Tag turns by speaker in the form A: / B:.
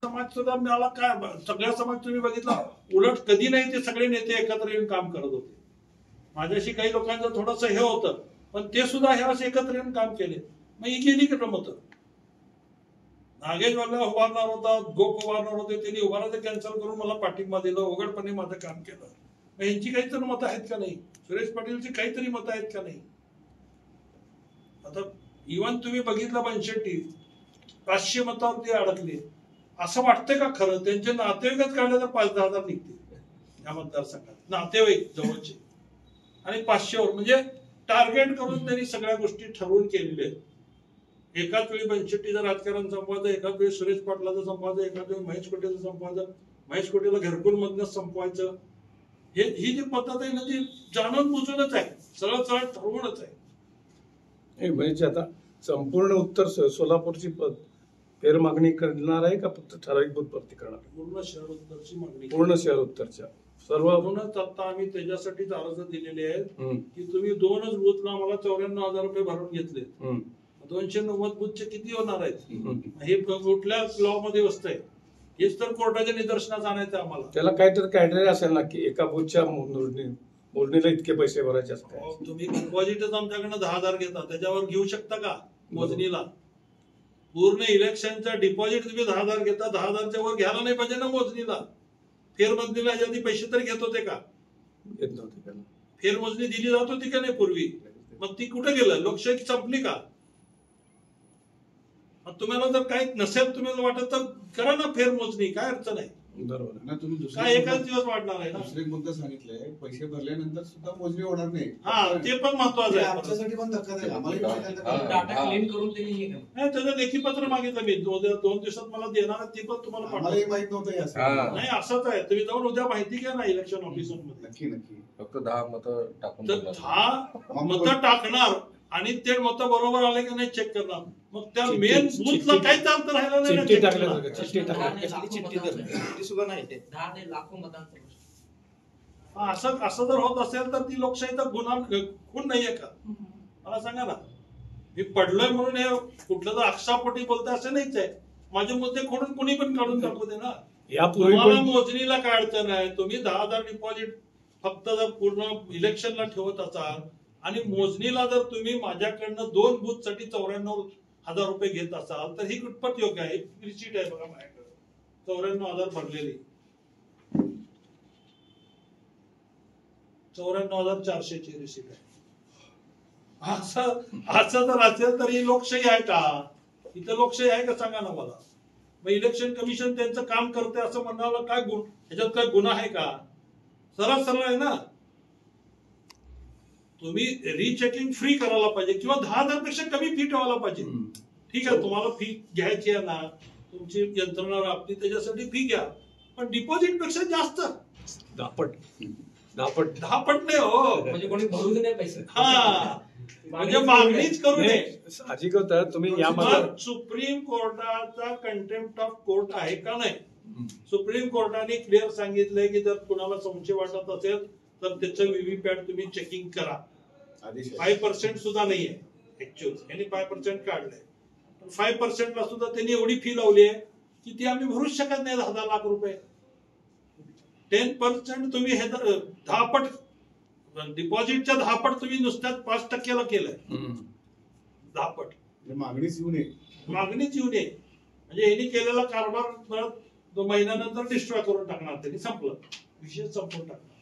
A: समाज सुद्धा मला काय सगळ्या समाज तुम्ही बघितला उलट कधी नाही ते सगळे नेते एकत्र येऊन काम करत होते. माझ्याशी काही लोकांचं थोडंसं हे होतं पण ते सुद्धा हे असे एकत्र येऊन काम केले. मग ही गेली का मत नागेशवाला उभारणार होता गोप उभारणार होते त्यांनी उभारायचं कॅन्सल करून मला पाठिंबा दिलं उघडपणे माझं काम केलं. मग यांची काहीतरी मतं आहेत का नाही सुरेश पाटीलची काहीतरी मतं आहेत का नाही. आता इव्हन तुम्ही बघितलं 65 500 मतावरती अडकले असं वाटतंय का खरं त्यांचे नातेवाईकच काढले तर 5-10 हजार निघतील या मतदारसंघात नातेवाईक जवळचे आणि 500वर म्हणजे टार्गेट करून त्यांनी सगळ्या गोष्टी ठरवून केलेल्या आहेत. एकाच वेळी 65चं राजकारण संपवायचं एकाच वेळी सुरेश पाटलाचं संपवायचं एकाच वेळी महेश कोटेचं संपवायचं महेश कोटेला घरकुल मधनं संपवायचं ही जी पद्धत आहे ना ती जाणून बुजूनच आहे सरळ सरळ ठरवूनच आहे.
B: म्हणजे आता संपूर्ण उत्तर सोलापूरची फेरमागणी करणार आहे का फक्त ठराविक बूथ भरती करणार.
A: पूर्ण शहर उत्तरची मागणी
B: पूर्ण शहर उत्तरच्या सर्व
A: म्हणूनच आता आम्ही त्याच्यासाठीच अर्ज दिलेले आहेत की तुम्ही 2च बूथला मला 94,000 रुपये भरून घेतले 290 बूथचे किती होणार आहेत हे कुठल्या लॉ मध्ये बसतंय हेच तर कोर्टाच्या निदर्शनास आणायचं आम्हाला.
B: त्याला काहीतरी क्रायटेरिया असेल ना की एका बूथच्या मोजणीला इतके पैसे भरायचे असतात.
A: तुम्ही डिपॉझिटच आमच्याकडनं 10,000 घेता त्याच्यावर घेऊ शकता का मोजणीला. पूर्ण इलेक्शनचं डिपॉझिट तुम्ही 10,000 घेता 10,000च्या वर घ्यायला नाही पाहिजे ना मोजणीला. फेरमोजणीला यादी पैसे तरी घेत होते का.
B: येत नव्हते.
A: फेरमोजणी दिली जात होती का नाही पूर्वी मग ती कुठे गेलं लोकशाही संपली का. तुम्हाला जर काही नसेल तुम्ही वाटत तर करा ना फेरमोजणी काय अडचण आहे.
B: बरोबर
C: ना तुम्ही
A: काय एकाच दिवस वाढणार आहे ना.
C: दुसरे मुद्दा सांगितलंय पैसे भरल्यानंतर सुद्धा मोजणी होणार नाही.
A: हा ते पण महत्वाचं आहे.
C: आमच्यासाठी पण धक्कादायक
D: डाटा क्लीन करून त्यांनी
A: त्याचं लेखी पत्र मागितलं मी 2 दिवसात मला देणार ते पण तुम्हाला
C: आम्हालाही माहित नव्हतं.
A: नाही असंच आहे तुम्ही जाऊन उद्या माहिती घ्या ना इलेक्शन ऑफिसरमध्ये.
C: नक्की नक्की
E: फक्त 10 मतं टाकून
A: तर 10 मतं टाकणार आणि ते मतं बरोबर आले की नाही चेक करणार. मग त्या मेन बूथला काहीच अर्थ राहिला नाही.
B: चिठ्ठी
D: सुद्धा नाही ते 10 लाखो मतांचं
A: असं जर होत असेल तर ती लोकशाहीचा गुन्हा खून नाहीये का मला सांगा ना. मी पडलोय म्हणून हे कुठलं तर अक्षापोटी बोलतोय असं नाहीच आहे. माझे मुद्दे खोडून कुणी पण काढून टाकू दे ना. तुम्हाला मोजणीला काय अडचण आहे. तुम्ही 10,000 डिपॉझिट फक्त जर पूर्ण इलेक्शनला ठेवत असाल आणि मोजणीला जर तुम्ही माझ्याकडनं 2 बूथ साठी 94,000 रुपये घेत असाल तर ही कितपत योग्य आहे. रिसीट आहे बघा माझ्याकडे 94,000 भरलेली 94,400 ची रिसीट आहे. असं जर असेल तर ही लोकशाही आहे का. इथं लोकशाही आहे का सांगा ना मला. मग इलेक्शन कमिशन त्यांचं काम करते असं म्हणायला काय ह्याच्यात काय गुन्हा आहे का. सरळ सरळ आहे ना. तुम्ही रिचेकिंग फ्री करायला पाहिजे किंवा 10,000 पेक्षा कमी फी ठेवायला पाहिजे. ठीक आहे तुम्हाला फी घ्यायची आहे ना तुमची यंत्रणा राबती त्याच्यासाठी फी घ्या पण डिपॉझिट पेक्षा जास्त 10 पट नाही हो.
D: म्हणजे कोणी भरू दे नाही पैसे.
A: हा म्हणजे मागणीच करू नये.
B: साहजिक होतं तुम्ही यामध्ये
A: सुप्रीम कोर्टाचा कंटेम्प्ट ऑफ कोर्ट आहे का नाही. सुप्रीम कोर्टाने क्लिअर सांगितलंय की जर कुणाला संशय वाटत असेल तर त्याचं व्हीव्हीपॅट तुम्ही चेकिंग करा. 5% सुद्धा नाहीये ऍक्च्युअल यांनी 5% काढलंय. 5% ला सुद्धा त्यांनी एवढी फी लावली आहे की ती आम्ही भरूच शकत नाही 10 लाख रुपये. 10% तुम्ही हे 10 पट डिपॉझिटच्या 10 पट तुम्ही नुसत्याच 5% केलंय. 10 पट
C: मागणीच येऊ नये.
A: मागणीच येऊ नये म्हणजे यांनी केलेला कारभार 2 महिन्यानंतर डिस्ट्रॉय करून टाकणार त्यांनी संपलं विषय संपून टाकणार.